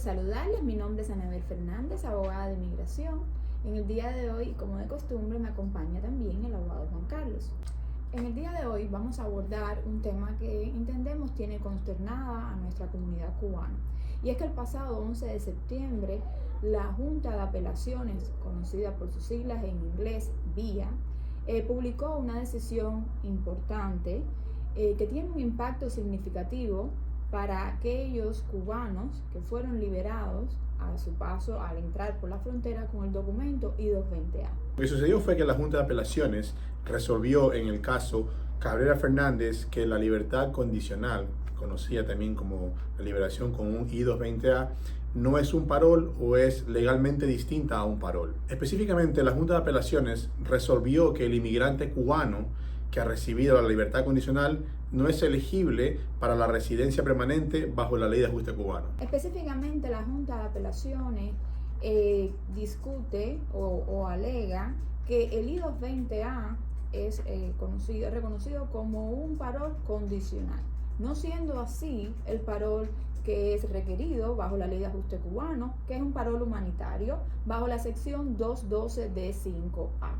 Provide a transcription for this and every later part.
saludarles. Mi nombre es Anabel Fernández, abogada de inmigración. En el día de hoy, como de costumbre, me acompaña también el abogado Juan Carlos. En el día de hoy vamos a abordar un tema que entendemos tiene consternada a nuestra comunidad cubana. Y es que el pasado 11 de septiembre, la Junta de Apelaciones, conocida por sus siglas en inglés VIA, publicó una decisión importante que tiene un impacto significativo para aquellos cubanos que fueron liberados a su paso al entrar por la frontera con el documento I-220A. Lo que sucedió fue que la Junta de Apelaciones resolvió en el caso Cabrera Fernández que la libertad condicional, conocida también como la liberación con un I-220A, no es un parol o es legalmente distinta a un parol. Específicamente, la Junta de Apelaciones resolvió que el inmigrante cubano que ha recibido la libertad condicional no es elegible para la residencia permanente bajo la ley de ajuste cubano. Específicamente, la Junta de Apelaciones discute o alega que el I-220A es reconocido como un parol condicional, no siendo así el parol que es requerido bajo la ley de ajuste cubano, que es un parol humanitario bajo la sección 212D5A.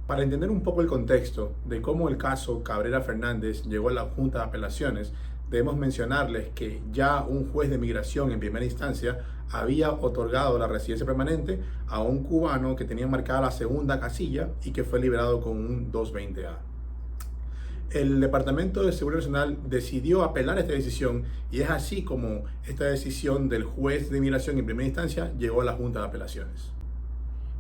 Para entender un poco el contexto de cómo el caso Cabrera Fernández llegó a la Junta de Apelaciones, debemos mencionarles que ya un juez de migración en primera instancia había otorgado la residencia permanente a un cubano que tenía marcada la segunda casilla y que fue liberado con un 220A. El Departamento de Seguridad Nacional decidió apelar esta decisión y es así como esta decisión del juez de migración en primera instancia llegó a la Junta de Apelaciones.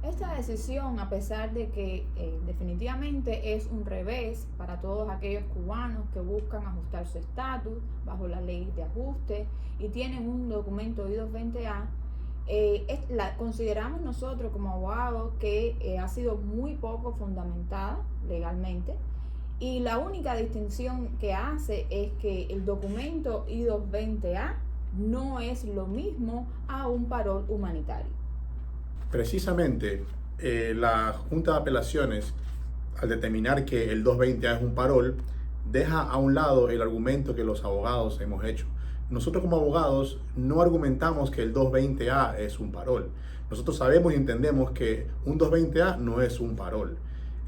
Esta decisión, a pesar de que definitivamente es un revés para todos aquellos cubanos que buscan ajustar su estatus bajo la ley de ajuste y tienen un documento I-220A, consideramos nosotros como abogados que ha sido muy poco fundamentada legalmente, y la única distinción que hace es que el documento I-220A no es lo mismo a un parol humanitario. Precisamente, la Junta de Apelaciones, al determinar que el 220A es un parol, deja a un lado el argumento que los abogados hemos hecho. Nosotros como abogados no argumentamos que el 220A es un parol. Nosotros sabemos y entendemos que un 220A no es un parol.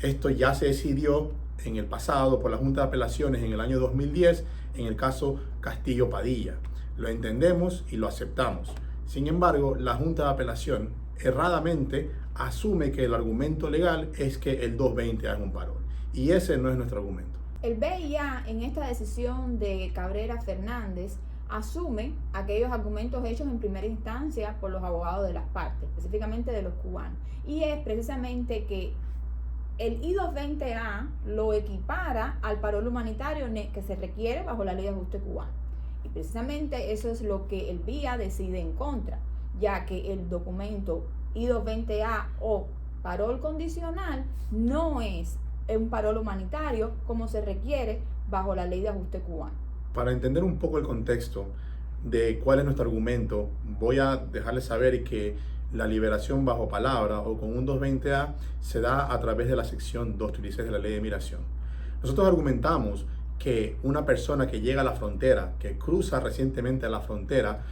Esto ya se decidió en el pasado por la Junta de Apelaciones en el año 2010 en el caso Castillo Padilla. Lo entendemos y lo aceptamos. Sin embargo, la Junta de Apelación erradamente asume que el argumento legal es que el 220A es un parol. Y ese no es nuestro argumento. El BIA en esta decisión de Cabrera Fernández asume aquellos argumentos hechos en primera instancia por los abogados de las partes, específicamente de los cubanos. Y es precisamente que el I-220A lo equipara al parol humanitario que se requiere bajo la ley de ajuste cubano. Y precisamente eso es lo que el BIA decide en contra, ya que el documento I-220A o parol condicional no es un parol humanitario como se requiere bajo la ley de ajuste cubano. Para entender un poco el contexto de cuál es nuestro argumento, voy a dejarles saber que la liberación bajo palabra o con un 220A se da a través de la sección 236 de la ley de migración. Nosotros argumentamos que una persona que llega a la frontera, que cruza recientemente la frontera,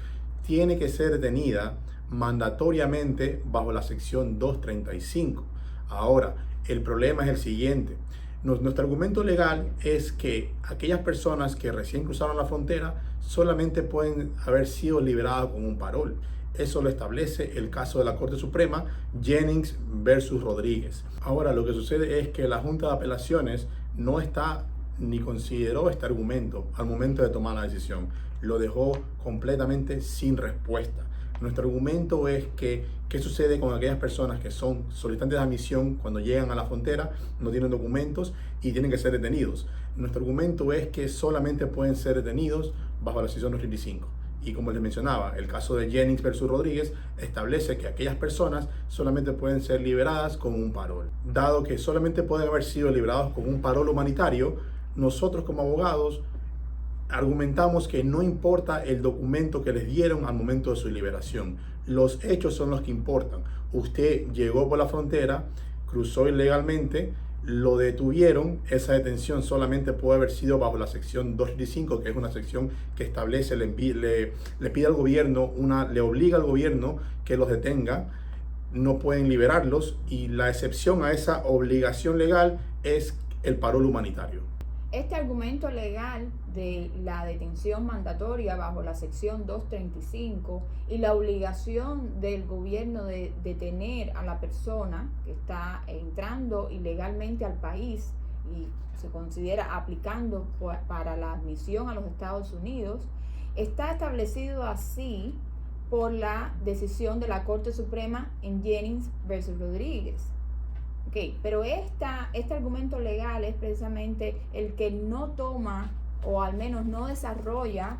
tiene que ser detenida mandatoriamente bajo la sección 235. Ahora, el problema es el siguiente. Nuestro argumento legal es que aquellas personas que recién cruzaron la frontera solamente pueden haber sido liberadas con un parol. Eso lo establece el caso de la Corte Suprema, Jennings versus Rodríguez. Ahora, lo que sucede es que la Junta de Apelaciones no está ni consideró este argumento al momento de tomar la decisión. Lo dejó completamente sin respuesta. Nuestro argumento es que ¿qué sucede con aquellas personas que son solicitantes de admisión cuando llegan a la frontera, no tienen documentos y tienen que ser detenidos? Nuestro argumento es que solamente pueden ser detenidos bajo la sección 235. Y como les mencionaba, el caso de Jennings versus Rodríguez establece que aquellas personas solamente pueden ser liberadas con un parol. Dado que solamente pueden haber sido liberados con un parol humanitario, nosotros como abogados argumentamos que no importa el documento que les dieron al momento de su liberación. Los hechos son los que importan. Usted llegó por la frontera, cruzó ilegalmente, lo detuvieron, esa detención solamente puede haber sido bajo la sección 235, que es una sección que establece, le pide al gobierno, le obliga al gobierno que los detenga, no pueden liberarlos, y la excepción a esa obligación legal es el parol humanitario. Este argumento legal de la detención mandatoria bajo la sección 235 y la obligación del gobierno de detener a la persona que está entrando ilegalmente al país y se considera aplicando para la admisión a los Estados Unidos, está establecido así por la decisión de la Corte Suprema en Jennings versus Rodríguez. Pero este argumento legal es precisamente el que no toma, o al menos no desarrolla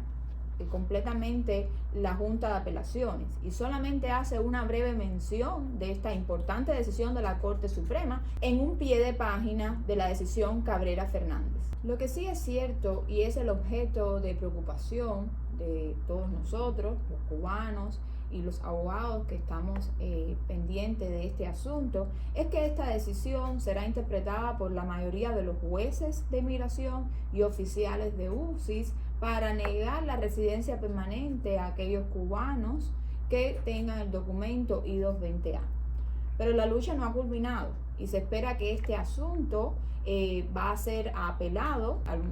completamente la Junta de Apelaciones, y solamente hace una breve mención de esta importante decisión de la Corte Suprema en un pie de página de la decisión Cabrera Fernández. Lo que sí es cierto, y es el objeto de preocupación de todos nosotros, los cubanos y los abogados que estamos pendientes de este asunto, es que esta decisión será interpretada por la mayoría de los jueces de inmigración y oficiales de UCIS para negar la residencia permanente a aquellos cubanos que tengan el documento I-220A. Pero la lucha no ha culminado y se espera que este asunto va a ser apelado al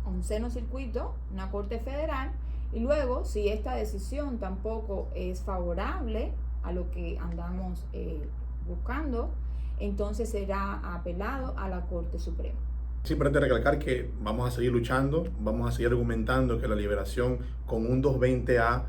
11º circuito, una corte federal, y luego, si esta decisión tampoco es favorable a lo que andamos buscando, entonces será apelado a la Corte Suprema. Es importante recalcar que vamos a seguir luchando, vamos a seguir argumentando que la liberación con un 220A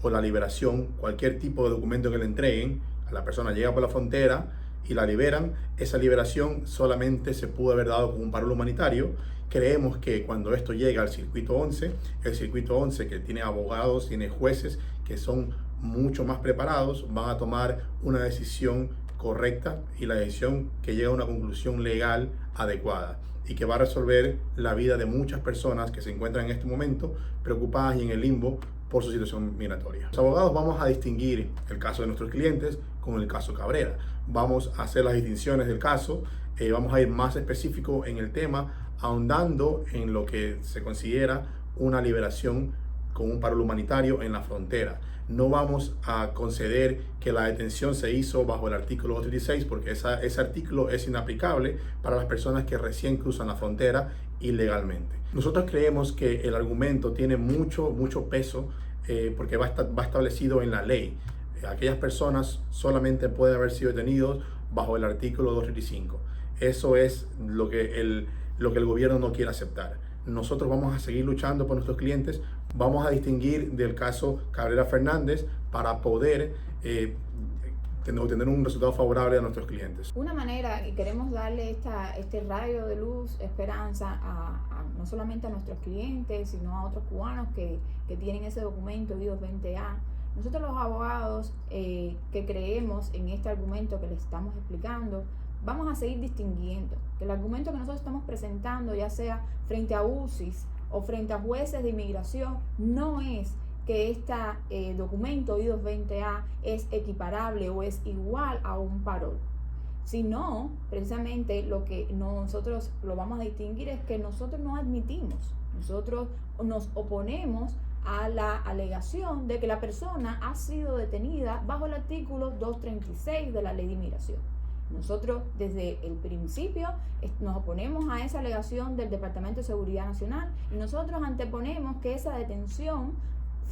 o la liberación, cualquier tipo de documento que le entreguen, a la persona llega por la frontera y la liberan, esa liberación solamente se pudo haber dado con un parol humanitario. Creemos que cuando esto llega al circuito 11, el circuito 11 que tiene abogados, tiene jueces que son mucho más preparados, van a tomar una decisión correcta y la decisión que llega a una conclusión legal adecuada y que va a resolver la vida de muchas personas que se encuentran en este momento preocupadas y en el limbo por su situación migratoria. Los abogados vamos a distinguir el caso de nuestros clientes con el caso Cabrera. Vamos a hacer las distinciones del caso, vamos a ir más específico en el tema, ahondando en lo que se considera una liberación con un parol humanitario en la frontera. No vamos a conceder que la detención se hizo bajo el artículo 236 porque ese artículo es inaplicable para las personas que recién cruzan la frontera ilegalmente. Nosotros creemos que el argumento tiene mucho peso porque va establecido en la ley. Aquellas personas solamente pueden haber sido detenidos bajo el artículo 235. Eso es lo que el gobierno no quiere aceptar. Nosotros vamos a seguir luchando por nuestros clientes, vamos a distinguir del caso Cabrera Fernández para poder obtener un resultado favorable a nuestros clientes. Una manera, y queremos darle este rayo de luz, esperanza, no solamente a nuestros clientes, sino a otros cubanos que tienen ese documento I-220A. Nosotros los abogados que creemos en este argumento que les estamos explicando, vamos a seguir distinguiendo que el argumento que nosotros estamos presentando, ya sea frente a UCIS o frente a jueces de inmigración, no es que este documento I-220A es equiparable o es igual a un parol, sino precisamente lo que nosotros lo vamos a distinguir es que nosotros no admitimos, nosotros nos oponemos a la alegación de que la persona ha sido detenida bajo el artículo 236 de la Ley de Inmigración. Nosotros desde el principio nos oponemos a esa alegación del Departamento de Seguridad Nacional y nosotros anteponemos que esa detención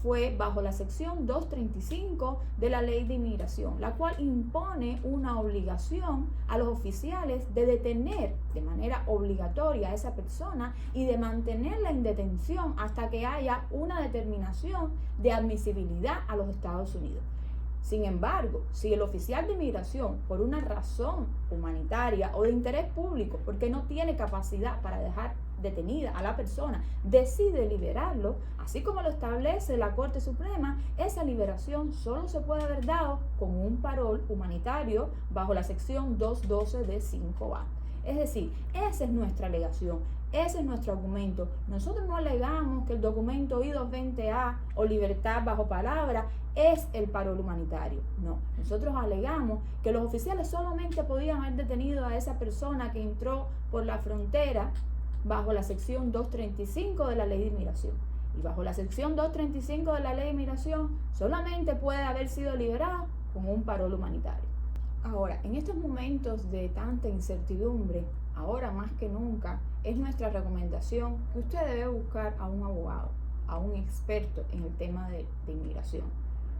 fue bajo la sección 235 de la Ley de Inmigración, la cual impone una obligación a los oficiales de detener de manera obligatoria a esa persona y de mantenerla en detención hasta que haya una determinación de admisibilidad a los Estados Unidos. Sin embargo, si el oficial de inmigración, por una razón humanitaria o de interés público, porque no tiene capacidad para dejar detenida a la persona, decide liberarlo, así como lo establece la Corte Suprema, esa liberación solo se puede haber dado con un parol humanitario bajo la sección 212 de 5A. Es decir, esa es nuestra alegación, ese es nuestro argumento. Nosotros no alegamos que el documento I-220A o libertad bajo palabra es el parol humanitario. No, nosotros alegamos que los oficiales solamente podían haber detenido a esa persona que entró por la frontera bajo la sección 235 de la Ley de Inmigración. Y bajo la sección 235 de la Ley de Inmigración solamente puede haber sido liberado con un parol humanitario. Ahora, en estos momentos de tanta incertidumbre, ahora más que nunca, es nuestra recomendación que usted debe buscar a un abogado, a un experto en el tema de inmigración.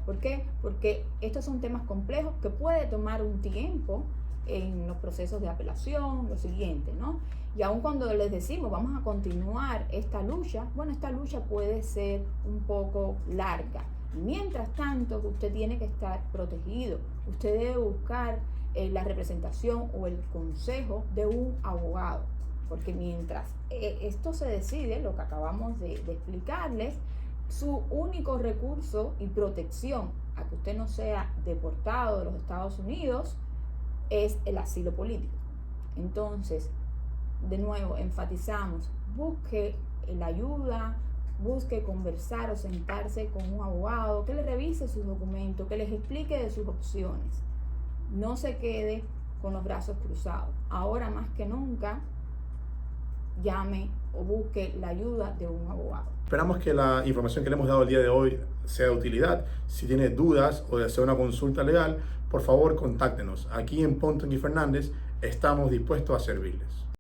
¿Por qué? Porque estos son temas complejos que puede tomar un tiempo en los procesos de apelación, lo siguiente, ¿no? Y aun cuando les decimos vamos a continuar esta lucha, bueno, esta lucha puede ser un poco larga. Mientras tanto, usted tiene que estar protegido. Usted debe buscar la representación o el consejo de un abogado. Porque mientras esto se decide, lo que acabamos de explicarles, su único recurso y protección a que usted no sea deportado de los Estados Unidos es el asilo político. Entonces, de nuevo, enfatizamos, busque la ayuda, busque conversar o sentarse con un abogado que le revise sus documentos, que les explique de sus opciones. No se quede con los brazos cruzados. Ahora más que nunca, llame o busque la ayuda de un abogado. Esperamos que la información que le hemos dado el día de hoy sea de utilidad. Si tiene dudas o desea una consulta legal, por favor contáctenos. Aquí en Ponton y Fernández estamos dispuestos a servirles.